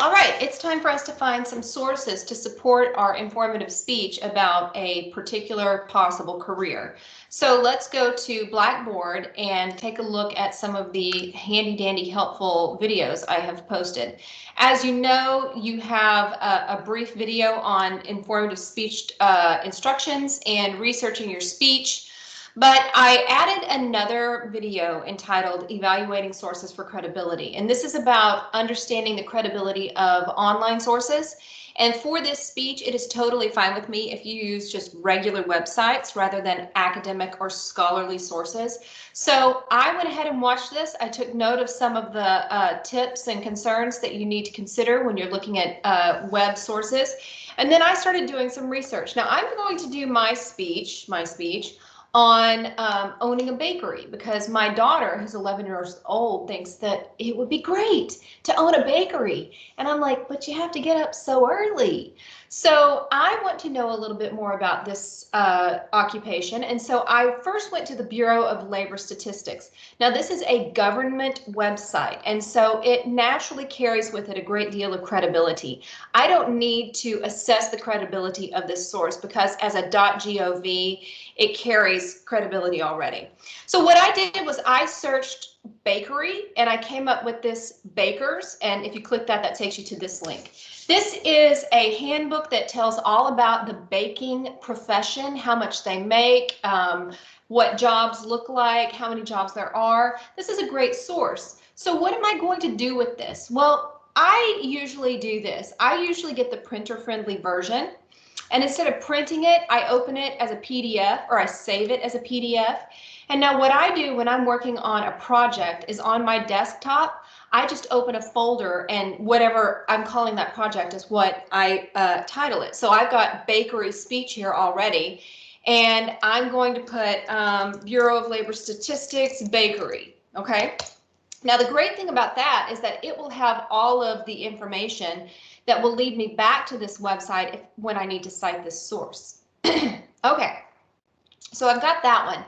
All right, it's time for us to find some sources to support our informative speech about a particular possible career. So let's go to Blackboard and take a look at some of the handy dandy helpful videos I have posted. As you know, you have a brief video on informative speech instructions and researching your speech. But I added another video entitled Evaluating Sources for Credibility. And this is about understanding the credibility of online sources. And for this speech, it is totally fine with me if you use just regular websites rather than academic or scholarly sources. So I went ahead and watched this. I took note of some of the tips and concerns that you need to consider when you're looking at web sources. And then I started doing some research. Now I'm going to do my speech on owning a bakery because my daughter, who's 11 years old, thinks that it would be great to own a bakery. And I'm like, but you have to get up so early. So I want to know a little bit more about this occupation. And so I first went to the Bureau of Labor Statistics. Now, this is a government website, and so it naturally carries with it a great deal of credibility. I don't need to assess the credibility of this source because as a .gov, it carries credibility already. So what I did was I searched bakery and I came up with this Bakers, and if you click that, that takes you to this link. This is a handbook that tells all about the baking profession, how much they make, what jobs look like, how many jobs there are. This is a great source. So what am I going to do with this? Well, I usually do this. I usually get the printer-friendly version. And instead of printing it, I open it as a PDF or I save it as a PDF. And now what I do when I'm working on a project is on my desktop, I just open a folder and whatever I'm calling that project is what I title it. So I've got bakery speech here already, and I'm going to put Bureau of Labor Statistics bakery, okay? Now the great thing about that is that it will have all of the information that will lead me back to this website when I need to cite this source. Okay, so I've got that one.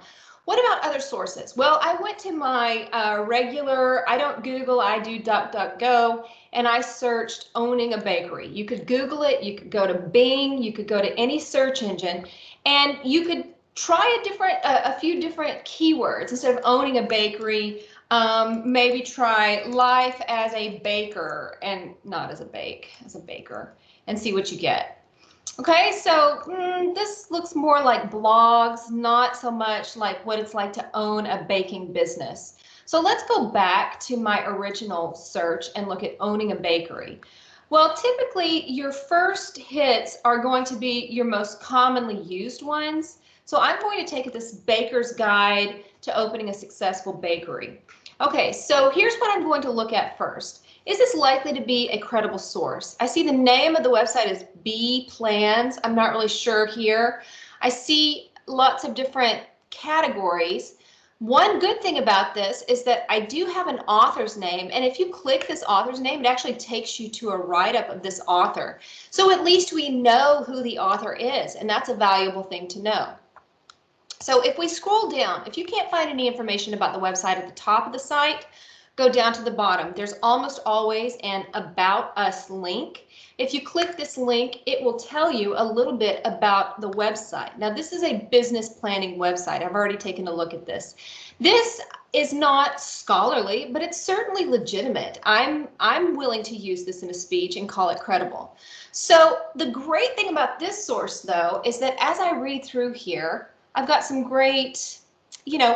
What about other sources? Well, I went to my regular, I don't Google, I do DuckDuckGo, and I searched owning a bakery. You could Google it, you could go to Bing, you could go to any search engine, and you could try a few different keywords instead of owning a bakery. Maybe try life as a baker and not as a baker, and see what you get. Okay, so this looks more like blogs, not so much like what it's like to own a baking business. So let's go back to my original search and look at owning a bakery. Well, typically your first hits are going to be your most commonly used ones. So I'm going to take this Baker's Guide to Opening a Successful Bakery. Okay, so here's what I'm going to look at first. Is this likely to be a credible source? I see the name of the website is B Plans. I'm not really sure here. I see lots of different categories. One good thing about this is that I do have an author's name, and if you click this author's name, it actually takes you to a write-up of this author. So at least we know who the author is, and that's a valuable thing to know. So if we scroll down, if you can't find any information about the website at the top of the site, go down to the bottom. There's almost always an About Us link. If you click this link, it will tell you a little bit about the website. Now, this is a business planning website. I've already taken a look at this. This is not scholarly, but it's certainly legitimate. I'm willing to use this in a speech and call it credible. So the great thing about this source, though, is that as I read through here, I've got some great,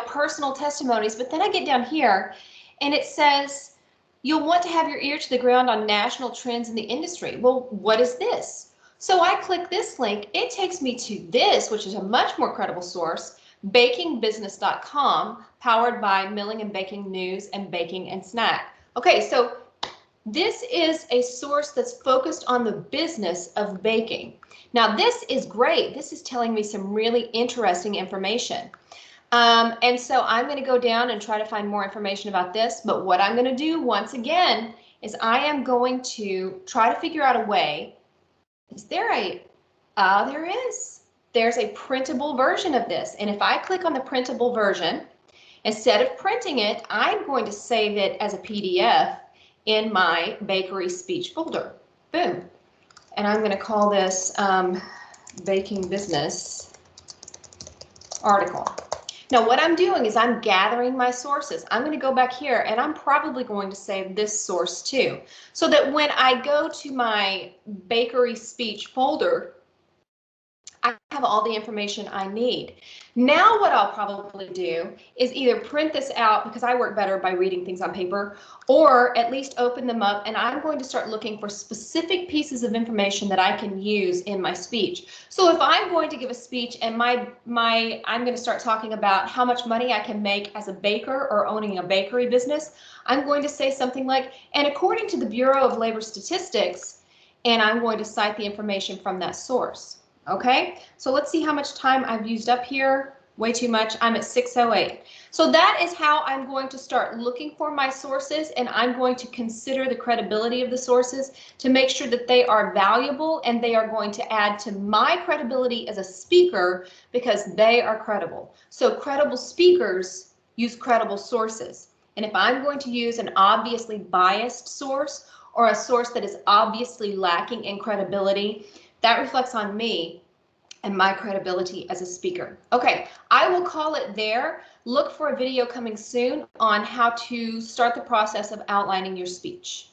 personal testimonies, but then I get down here and it says, you'll want to have your ear to the ground on national trends in the industry. Well, what is this? So I click this link. It takes me to this, which is a much more credible source, bakingbusiness.com, powered by Milling and Baking News and Baking and Snack. Okay, so this is a source that's focused on the business of baking. Now, this is great. This is telling me some really interesting information. And so I'm going to go down and try to find more information about this. But what I'm going to do once again is I am going to try to figure out a way. Is there there is. There's a printable version of this. And if I click on the printable version, instead of printing it, I'm going to save it as a PDF. in my bakery speech folder. Boom. And I'm going to call this Baking Business article. Now what I'm doing is I'm gathering my sources. I'm going to go back here and I'm probably going to save this source too, so that when I go to my bakery speech folder, I have all the information I need. Now what I'll probably do is either print this out, because I work better by reading things on paper, or at least open them up, and I'm going to start looking for specific pieces of information that I can use in my speech. So if I'm going to give a speech and I'm going to start talking about how much money I can make as a baker or owning a bakery business, I'm going to say something like, and according to the Bureau of Labor Statistics, and I'm going to cite the information from that source. Okay, so let's see how much time I've used up here. Way too much. I'm at 6:08. So that is how I'm going to start looking for my sources, and I'm going to consider the credibility of the sources to make sure that they are valuable and they are going to add to my credibility as a speaker because they are credible. So credible speakers use credible sources. And if I'm going to use an obviously biased source or a source that is obviously lacking in credibility, that reflects on me and my credibility as a speaker. Okay, I will call it there. Look for a video coming soon on how to start the process of outlining your speech.